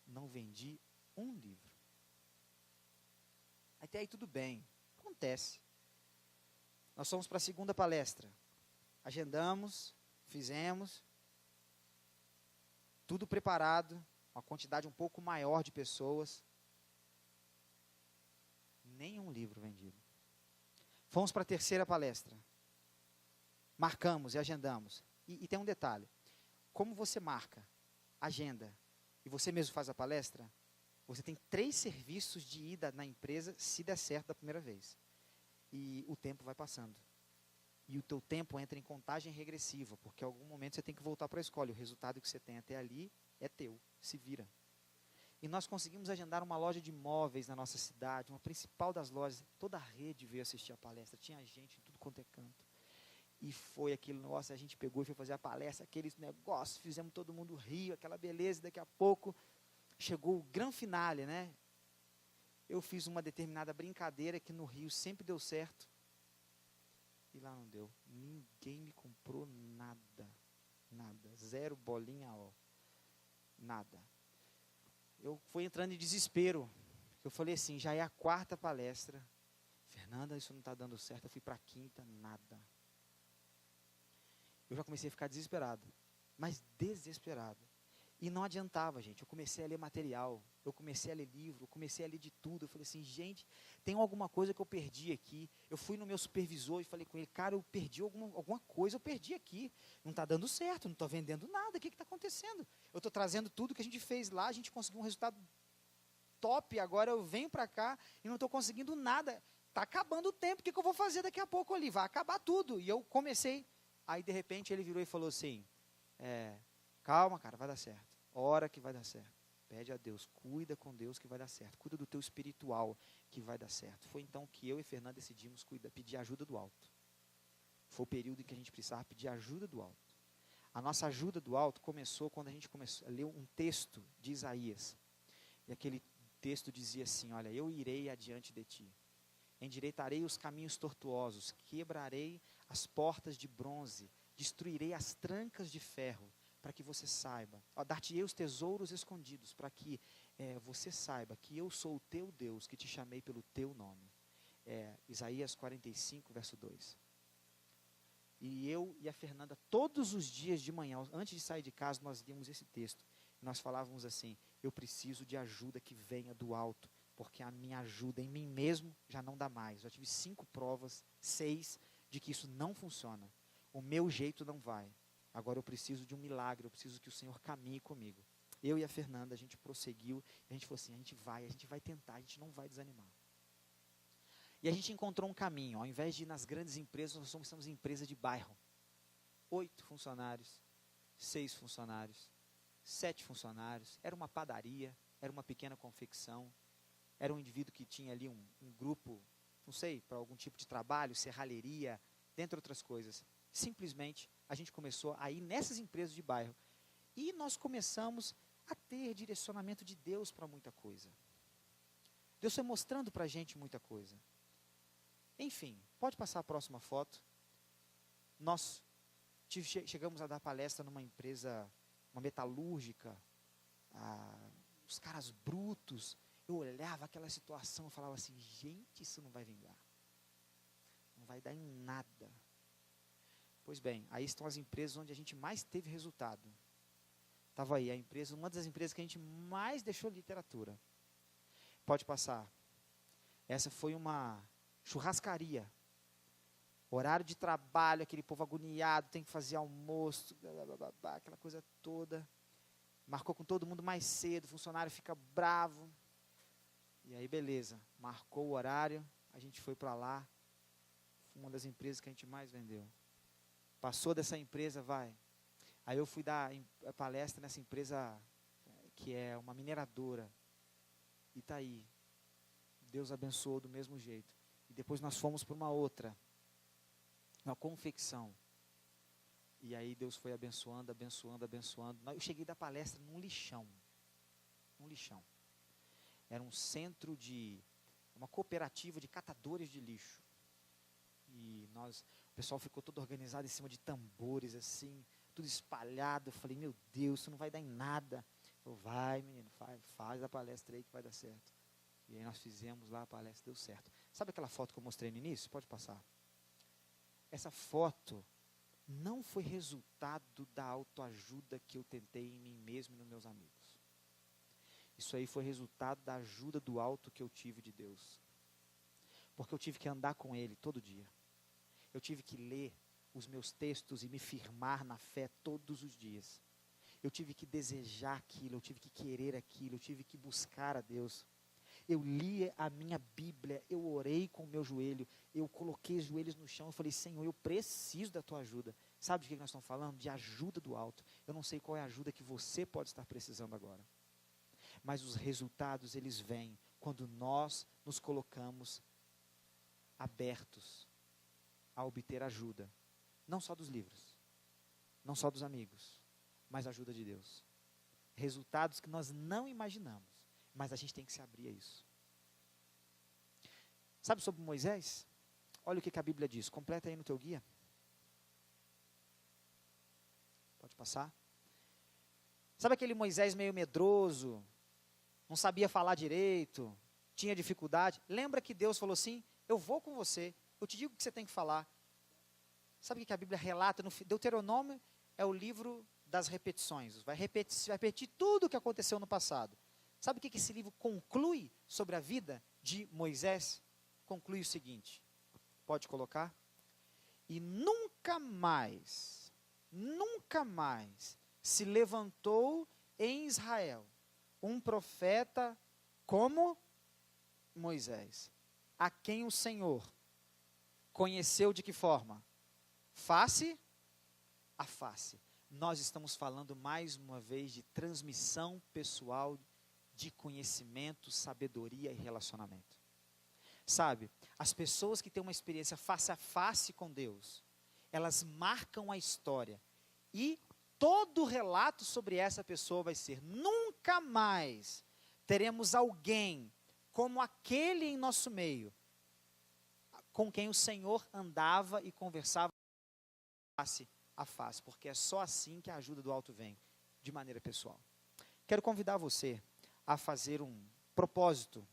A: não vendi um livro. Até aí tudo bem, acontece. Nós fomos para a segunda palestra, agendamos, fizemos, tudo preparado, uma quantidade um pouco maior de pessoas, nenhum livro vendido. Fomos para a terceira palestra, marcamos e agendamos. E tem um detalhe, como você marca, agenda, e você mesmo faz a palestra, você tem 3 serviços de ida na empresa, se der certo da primeira vez. E o tempo vai passando. E o teu tempo entra em contagem regressiva, porque em algum momento você tem que voltar para a escola, e o resultado que você tem até ali é teu, se vira. E nós conseguimos agendar uma loja de móveis na nossa cidade, uma principal das lojas, toda a rede veio assistir a palestra, tinha gente em tudo quanto é canto. E foi aquilo, nossa, a gente pegou e foi fazer a palestra, aqueles negócios, fizemos todo mundo rir, aquela beleza, e daqui a pouco chegou o grande finale, né? Eu fiz uma determinada brincadeira que no Rio sempre deu certo, e lá não deu. Ninguém me comprou nada, nada, 0 bolinha, ó, nada. Eu fui entrando em desespero, eu falei assim, já é a 4ª palestra, Fernanda, isso não está dando certo, eu fui para a 5ª, nada. Eu já comecei a ficar desesperado, mas desesperado. E não adiantava, gente. Eu comecei a ler material, eu comecei a ler livro, eu comecei a ler de tudo. Eu falei assim, gente, tem alguma coisa que eu perdi aqui. Eu fui no meu supervisor e falei com ele, cara, eu perdi alguma coisa, eu perdi aqui. Não está dando certo, não estou vendendo nada, o que está acontecendo? Eu estou trazendo tudo que a gente fez lá, a gente conseguiu um resultado top, agora eu venho para cá e não estou conseguindo nada. Está acabando o tempo, o que eu vou fazer daqui a pouco ali? Vai acabar tudo. E eu comecei Aí, de repente, ele virou e falou assim, calma, cara, vai dar certo. Ora que vai dar certo. Pede a Deus, cuida com Deus que vai dar certo. Cuida do teu espiritual que vai dar certo. Foi então que eu e Fernanda decidimos pedir ajuda do alto. Foi o período em que a gente precisava pedir ajuda do alto. A nossa ajuda do alto começou quando a gente começou a ler um texto de Isaías. E aquele texto dizia assim, olha, eu irei adiante de ti. Endireitarei os caminhos tortuosos, quebrarei as portas de bronze, destruirei as trancas de ferro, para que você saiba. Dar-te-ei os tesouros escondidos, para que você saiba que eu sou o teu Deus, que te chamei pelo teu nome. Isaías 45, verso 2. E eu e a Fernanda, todos os dias de manhã, antes de sair de casa, nós líamos esse texto. Nós falávamos assim, eu preciso de ajuda que venha do alto, porque a minha ajuda em mim mesmo já não dá mais. Já tive 5 provas, 6, de que isso não funciona. O meu jeito não vai. Agora eu preciso de um milagre, eu preciso que o Senhor caminhe comigo. Eu e a Fernanda, a gente prosseguiu, a gente falou assim, a gente vai tentar, a gente não vai desanimar. E a gente encontrou um caminho, ao invés de ir nas grandes empresas, nós somos empresa de bairro. 8 funcionários, 6 funcionários, 7 funcionários, era uma padaria, era uma pequena confecção, era um indivíduo que tinha ali um grupo, não sei, para algum tipo de trabalho, serralheria, dentre outras coisas. Simplesmente, a gente começou a ir nessas empresas de bairro. E nós começamos a ter direcionamento de Deus para muita coisa. Deus foi mostrando para a gente muita coisa. Enfim, pode passar a próxima foto. Nós chegamos a dar palestra numa empresa, uma metalúrgica, os caras brutos. Eu olhava aquela situação e falava assim, gente, isso não vai vingar. Não vai dar em nada. Pois bem, aí estão as empresas onde a gente mais teve resultado. Estava aí a empresa, uma das empresas que a gente mais deixou literatura. Pode passar. Essa foi uma churrascaria. Horário de trabalho, aquele povo agoniado, tem que fazer almoço, aquela coisa toda. Marcou com todo mundo mais cedo, o funcionário fica bravo. E aí, beleza, marcou o horário, a gente foi para lá. Foi uma das empresas que a gente mais vendeu. Passou dessa empresa, vai. Aí eu fui dar a palestra nessa empresa que é uma mineradora. E está aí. Deus abençoou do mesmo jeito. E depois nós fomos para uma outra. Uma confecção. E aí Deus foi abençoando, abençoando, abençoando. Eu cheguei da palestra num lixão. Um lixão. Era um centro uma cooperativa de catadores de lixo. E o pessoal ficou todo organizado em cima de tambores, assim, tudo espalhado. Eu falei, meu Deus, isso não vai dar em nada. Ele falou, vai menino, faz a palestra aí que vai dar certo. E aí nós fizemos lá a palestra, deu certo. Sabe aquela foto que eu mostrei no início? Pode passar. Essa foto não foi resultado da autoajuda que eu tentei em mim mesmo e nos meus amigos. Isso aí foi resultado da ajuda do alto que eu tive de Deus. Porque eu tive que andar com Ele todo dia. Eu tive que ler os meus textos e me firmar na fé todos os dias. Eu tive que desejar aquilo, eu tive que querer aquilo, eu tive que buscar a Deus. Eu li a minha Bíblia, eu orei com o meu joelho, eu coloquei os joelhos no chão, eu falei, Senhor, eu preciso da tua ajuda. Sabe de que nós estamos falando? De ajuda do alto. Eu não sei qual é a ajuda que você pode estar precisando agora. Mas os resultados, eles vêm quando nós nos colocamos abertos a obter ajuda, não só dos livros, não só dos amigos, mas a ajuda de Deus. Resultados que nós não imaginamos, mas a gente tem que se abrir a isso. Sabe sobre Moisés? Olha o que a Bíblia diz, completa aí no teu guia. Pode passar. Sabe aquele Moisés meio medroso, não sabia falar direito, tinha dificuldade? Lembra que Deus falou assim, eu vou com você, eu te digo o que você tem que falar. Sabe o que a Bíblia relata? No Deuteronômio é o livro das repetições. Vai repetir tudo o que aconteceu no passado. Sabe o que esse livro conclui sobre a vida de Moisés? Conclui o seguinte. Pode colocar? E nunca mais se levantou em Israel um profeta como Moisés, a quem o Senhor conheceu de que forma? Face a face. Nós estamos falando mais uma vez de transmissão pessoal de conhecimento, sabedoria e relacionamento. Sabe, as pessoas que têm uma experiência face a face com Deus, elas marcam a história. E todo relato sobre essa pessoa vai ser: nunca mais teremos alguém como aquele em nosso meio, com quem o Senhor andava e conversava face a face, porque é só assim que a ajuda do alto vem, de maneira pessoal. Quero convidar você a fazer um propósito: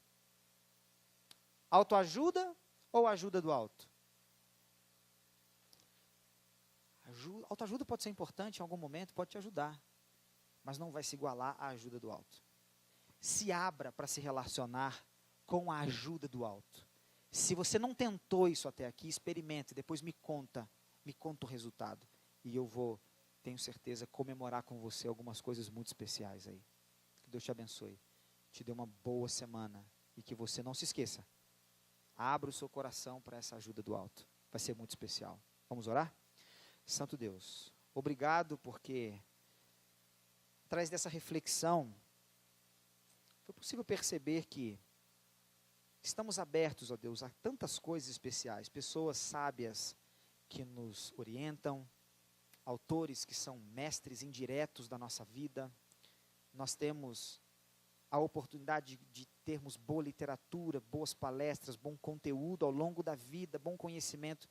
A: autoajuda ou ajuda do alto? Autoajuda pode ser importante em algum momento, pode te ajudar, mas não vai se igualar à ajuda do alto. Se abra para se relacionar com a ajuda do alto. Se você não tentou isso até aqui, experimente, depois me conta o resultado. E eu vou, tenho certeza, comemorar com você algumas coisas muito especiais aí. Que Deus te abençoe, te dê uma boa semana e que você não se esqueça. Abra o seu coração para essa ajuda do alto. Vai ser muito especial. Vamos orar? Santo Deus, obrigado porque, atrás dessa reflexão, foi possível perceber que estamos abertos, ó Deus, a tantas coisas especiais, pessoas sábias que nos orientam, autores que são mestres indiretos da nossa vida. Nós temos a oportunidade de termos boa literatura, boas palestras, bom conteúdo ao longo da vida, bom conhecimento.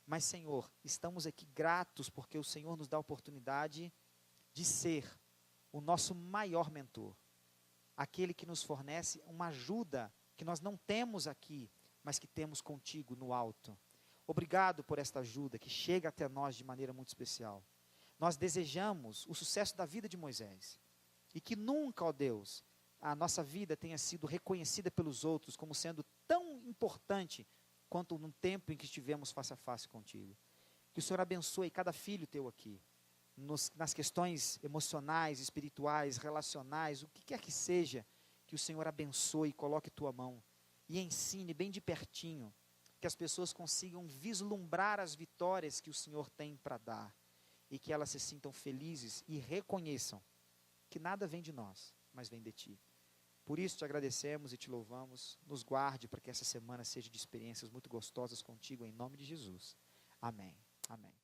A: Mas, Senhor, estamos aqui gratos porque o Senhor nos dá a oportunidade de ser o nosso maior mentor, aquele que nos fornece uma ajuda que nós não temos aqui, mas que temos contigo no alto. Obrigado por esta ajuda que chega até nós de maneira muito especial. Nós desejamos o sucesso da vida de Moisés e que nunca, ó Deus, a nossa vida tenha sido reconhecida pelos outros como sendo tão importante quanto no tempo em que estivemos face a face contigo. Que o Senhor abençoe cada filho teu aqui, nas questões emocionais, espirituais, relacionais, o que quer que seja, que o Senhor abençoe e coloque tua mão e ensine bem de pertinho, que as pessoas consigam vislumbrar as vitórias que o Senhor tem para dar e que elas se sintam felizes e reconheçam que nada vem de nós, mas vem de ti. Por isso te agradecemos e te louvamos. Nos guarde para que essa semana seja de experiências muito gostosas contigo, em nome de Jesus. Amém. Amém.